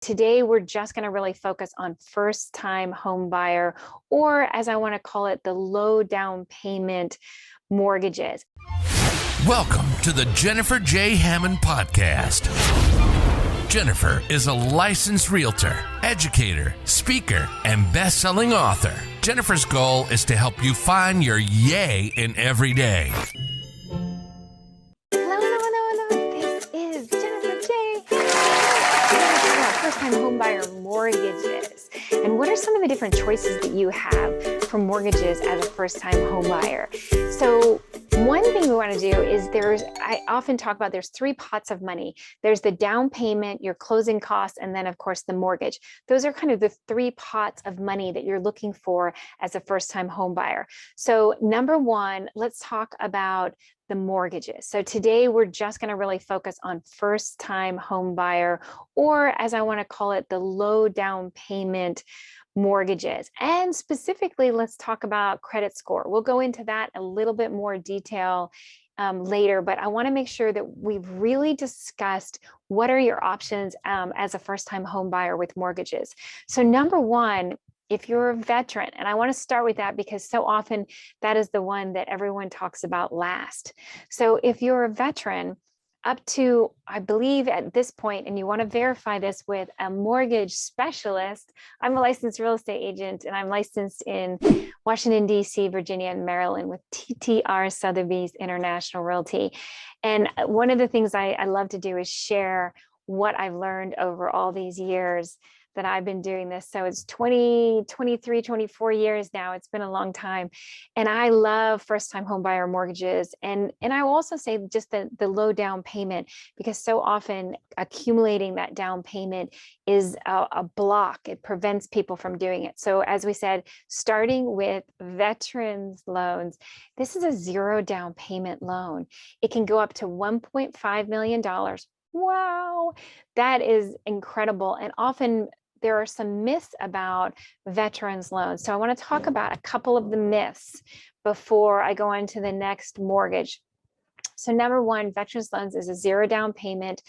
Today, we're just going to really focus on first-time home buyer, or as I want to call it, the low down payment mortgages. Welcome to the Jennifer J. Hammond Podcast. Jennifer is a licensed realtor, educator, speaker, and best-selling author. Jennifer's goal is to help you find your yay in every day. Hello. This is Jennifer J. Hammond. First-time home buyer mortgages. And what are some of the different choices that you have for mortgages as a first-time home buyer? So one thing we want to do is I often talk about there's three pots of money. There's the down payment, your closing costs, and then of course the mortgage. Those are kind of the three pots of money that you're looking for as a first-time home buyer. So number one, let's talk about the mortgages. So today we're just going to really focus on first-time home buyer, or as I want to call it, the low down payment mortgages. And specifically, let's talk about credit score. We'll go into that a little bit more detail later, but I want to make sure that we've really discussed what are your options as a first-time home buyer with mortgages. So number one, if you're a veteran, and I want to start with that because so often that is the one that everyone talks about last. So if you're a veteran, up to, I believe at this point, and you want to verify this with a mortgage specialist. I'm a licensed real estate agent, and I'm licensed in Washington, D.C., Virginia, and Maryland with TTR Sotheby's International Realty. And one of the things I love to do is share what I've learned over all these years that I've been doing this. So it's 23, 24 years now. It's been a long time. And I love first-time home buyer mortgages. And I will also say just the low down payment, because so often accumulating that down payment is a block. It prevents people from doing it. So as we said, starting with veterans loans, this is a zero down payment loan. It can go up to $1.5 million. Wow, that is incredible. And often there are some myths about veterans loans. So I want to talk about a couple of the myths before I go on to the next mortgage. So number one, veterans loans is a zero down payment.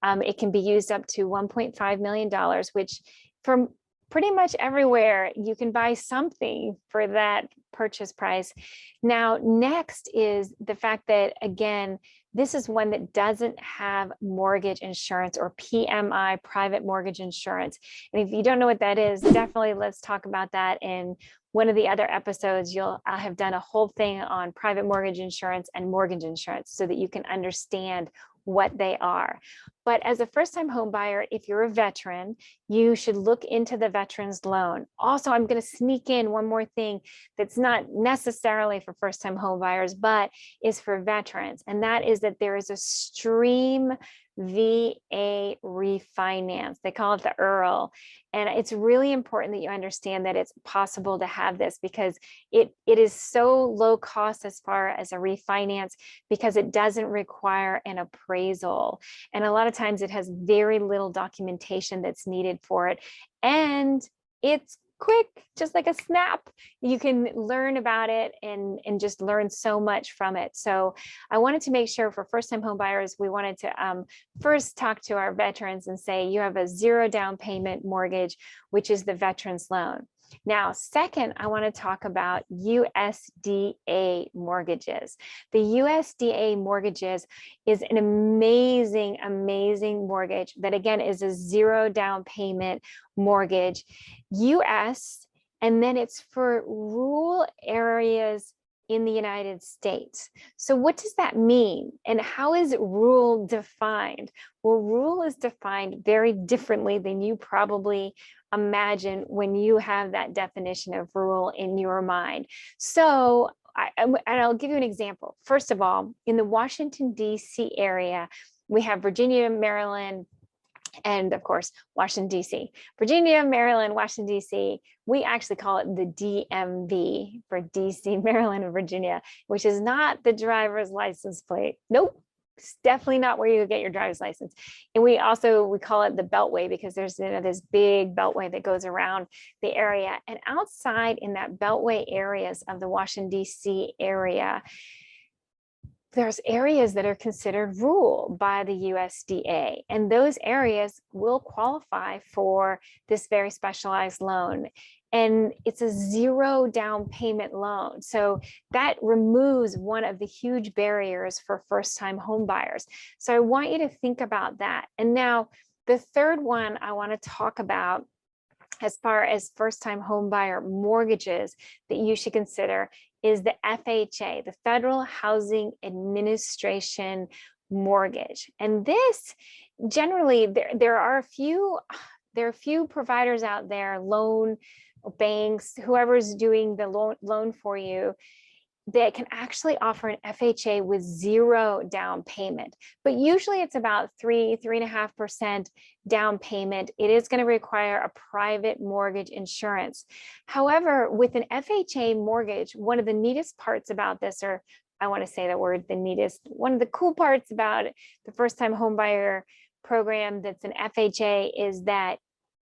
It can be used up to $1.5 million, which from pretty much everywhere you can buy something for that purchase price. Now, next is the fact that, again, this is one that doesn't have mortgage insurance or PMI, private mortgage insurance. And if you don't know what that is, definitely let's talk about that in one of the other episodes. I'll have done a whole thing on private mortgage insurance and mortgage insurance so that you can understand what they are. But as a first-time home buyer, if you're a veteran, you should look into the veterans loan. Also, I'm going to sneak in one more thing that's not necessarily for first-time home buyers, but is for veterans. And that is that there is a stream VA refinance. They call it the EARL. And it's really important that you understand that it's possible to have this because it is so low cost as far as a refinance because it doesn't require an appraisal. And a lot of times it has very little documentation that's needed for it. And it's quick, just like a snap. You can learn about it and just learn so much from it. So I wanted to make sure for first-time home buyers, we wanted to first talk to our veterans and say, you have a zero down payment mortgage, which is the veterans loan. Now, second, I want to talk about USDA mortgages. The USDA mortgages is an amazing, amazing mortgage that, again, is a zero down payment mortgage. US, and then it's for rural areas in the United States. So what does that mean? And how is rural defined? Well, rural is defined very differently than you probably imagine when you have that definition of rural in your mind. So I'll give you an example. First of all, in the Washington, D.C. area, we have Virginia, Maryland, and of course, Washington, D.C. Virginia, Maryland, Washington, D.C. We actually call it the DMV for D.C., Maryland, and Virginia, which is not the driver's license plate. Nope. It's definitely not where you get your driver's license. And we call it the Beltway because there's this big Beltway that goes around the area. And outside in that Beltway areas of the Washington, D.C. area, there's areas that are considered rural by the USDA, and those areas will qualify for this very specialized loan. And it's a zero down payment loan. So that removes one of the huge barriers for first-time home buyers. So I want you to think about that. And now the third one I want to talk about as far as first-time home buyer mortgages that you should consider is the FHA, the Federal Housing Administration mortgage. And this generally, there are a few providers out there, loan banks, whoever's doing the loan for you, that can actually offer an FHA with zero down payment. But usually it's about 3.5% down payment. It is going to require a private mortgage insurance. However, with an FHA mortgage, one of the neatest parts about this, or I want to say the word the neatest, one of the cool parts about the first-time home buyer program that's an FHA is that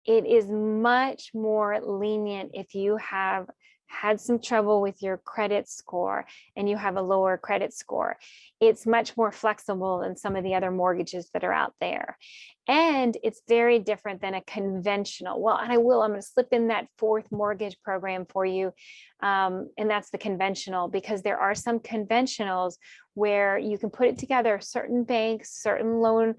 it is much more lenient if you have had some trouble with your credit score and you have a lower credit score. It's much more flexible than some of the other mortgages that are out there. And it's very different than a conventional. Well, and I'm going to slip in that fourth mortgage program for you. And that's the conventional, because there are some conventionals where you can put it together. Certain banks, certain loan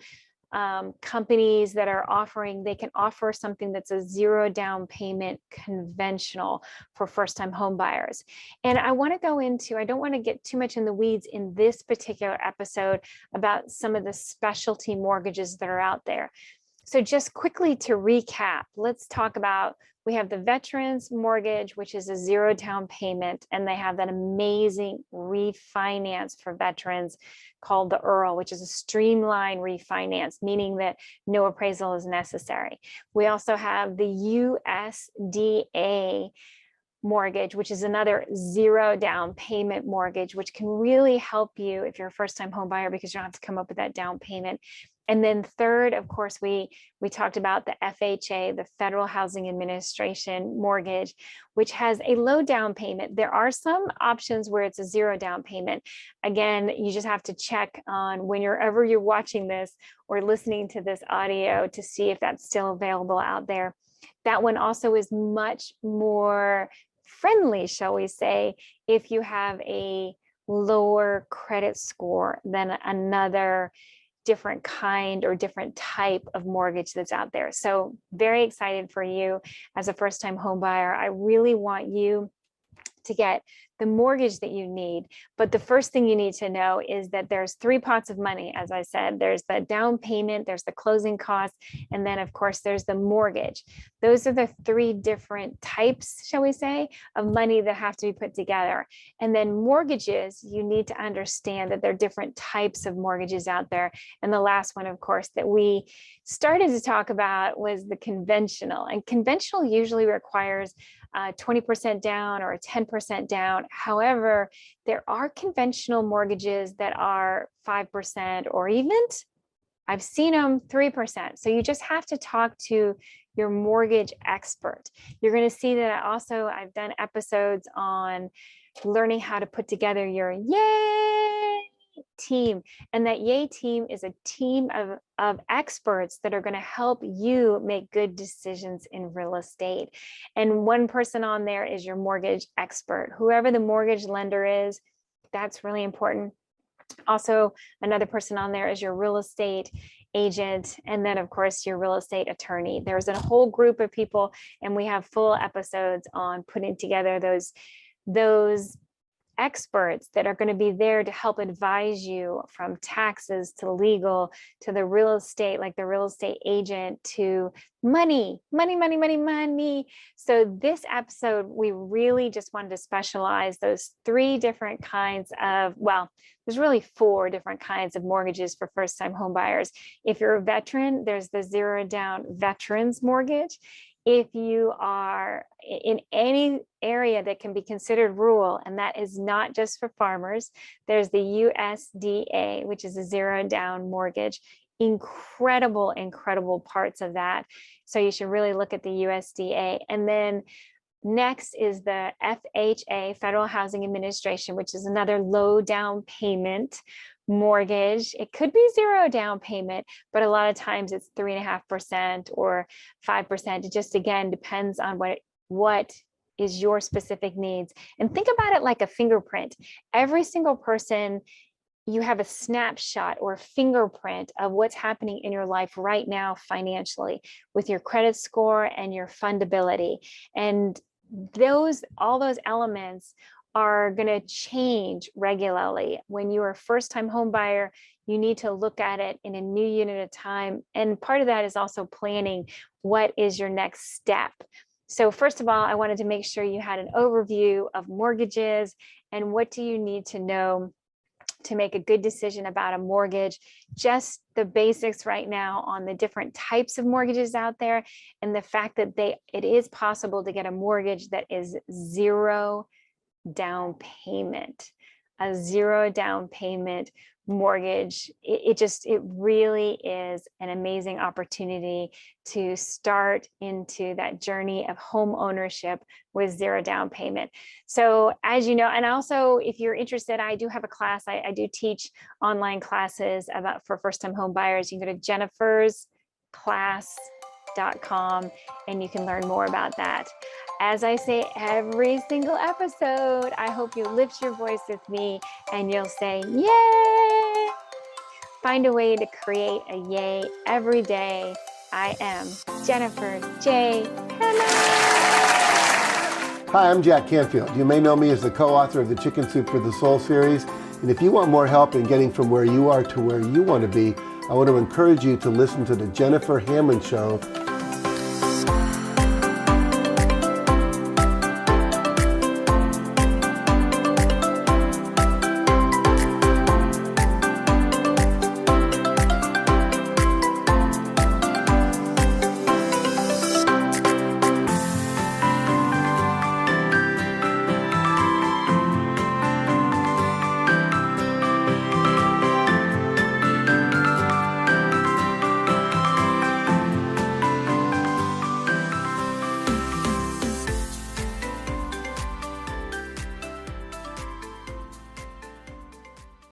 companies that are offering, they can offer something that's a zero down payment conventional for first-time home buyers. And I want to go into, I don't want to get too much in the weeds in this particular episode about some of the specialty mortgages that are out there. So just quickly to recap, let's talk about, we have the Veterans Mortgage, which is a zero down payment, and they have that amazing refinance for veterans called the EARL, which is a streamlined refinance, meaning that no appraisal is necessary. We also have the USDA mortgage, which is another zero down payment mortgage, which can really help you if you're a first-time home buyer, because you don't have to come up with that down payment. And then third, of course, we talked about the FHA, the Federal Housing Administration mortgage, which has a low down payment. There are some options where it's a zero down payment. Again, you just have to check on whenever you're watching this or listening to this audio to see if that's still available out there. That one also is much more friendly, shall we say, if you have a lower credit score than another different kind or different type of mortgage that's out there. So very excited for you as a first-time home buyer. I really want you to get the mortgage that you need. But the first thing you need to know is that there's three pots of money. As I said, there's the down payment, there's the closing costs, and then of course there's the mortgage. Those are the three different types, shall we say, of money that have to be put together. And then mortgages, you need to understand that there are different types of mortgages out there. And the last one, of course, that we started to talk about was the conventional. And conventional usually requires 20% down or a 10% down. However, there are conventional mortgages that are 5% or even, I've seen them 3%. So you just have to talk to your mortgage expert. You're going to see that I've done episodes on learning how to put together your Yay team. And that Yay team is a team of experts that are going to help you make good decisions in real estate. And one person on there is your mortgage expert. Whoever the mortgage lender is, that's really important. Also, another person on there is your real estate agent, and then of course your real estate attorney. There's a whole group of people, and we have full episodes on putting together those experts that are going to be there to help advise you, from taxes to legal to the real estate, like the real estate agent, to money. So this episode, we really just wanted to specialize those three different kinds of, well, there's really four different kinds of mortgages for first-time home buyers. If you're a veteran, there's the zero down veterans mortgage. If you are in any area that can be considered rural, and that is not just for farmers, there's the USDA, which is a zero down mortgage. Incredible parts of that. So you should really look at the USDA. And then Next is the FHA, Federal Housing Administration, which is another low down payment mortgage. It could be 0 down payment, but a lot of times it's 3.5% or 5%. It just, again, depends on what is your specific needs. And think about it like a fingerprint. Every single person, you have a snapshot or fingerprint of what's happening in your life right now financially with your credit score and your fundability. And all those elements are going to change regularly. When you are a first-time home buyer, you need to look at it in a new unit of time. And part of that is also planning what is your next step. So first of all, I wanted to make sure you had an overview of mortgages and what do you need to know to make a good decision about a mortgage, just the basics right now on the different types of mortgages out there, and the fact that it is possible to get a mortgage that is 0 down payment, a 0 down payment mortgage. It really is an amazing opportunity to start into that journey of home ownership with 0 down payment. So as you know, and also if you're interested, I do have a class. I do teach online classes for first-time home buyers. You can go to jennifersclass.com and you can learn more about that. As I say every single episode, I hope you lift your voice with me and you'll say, yay! Find a way to create a yay every day. I am Jennifer J. Hammond. Hi, I'm Jack Canfield. You may know me as the co-author of the Chicken Soup for the Soul series. And if you want more help in getting from where you are to where you want to be, I want to encourage you to listen to the Jennifer Hammond Show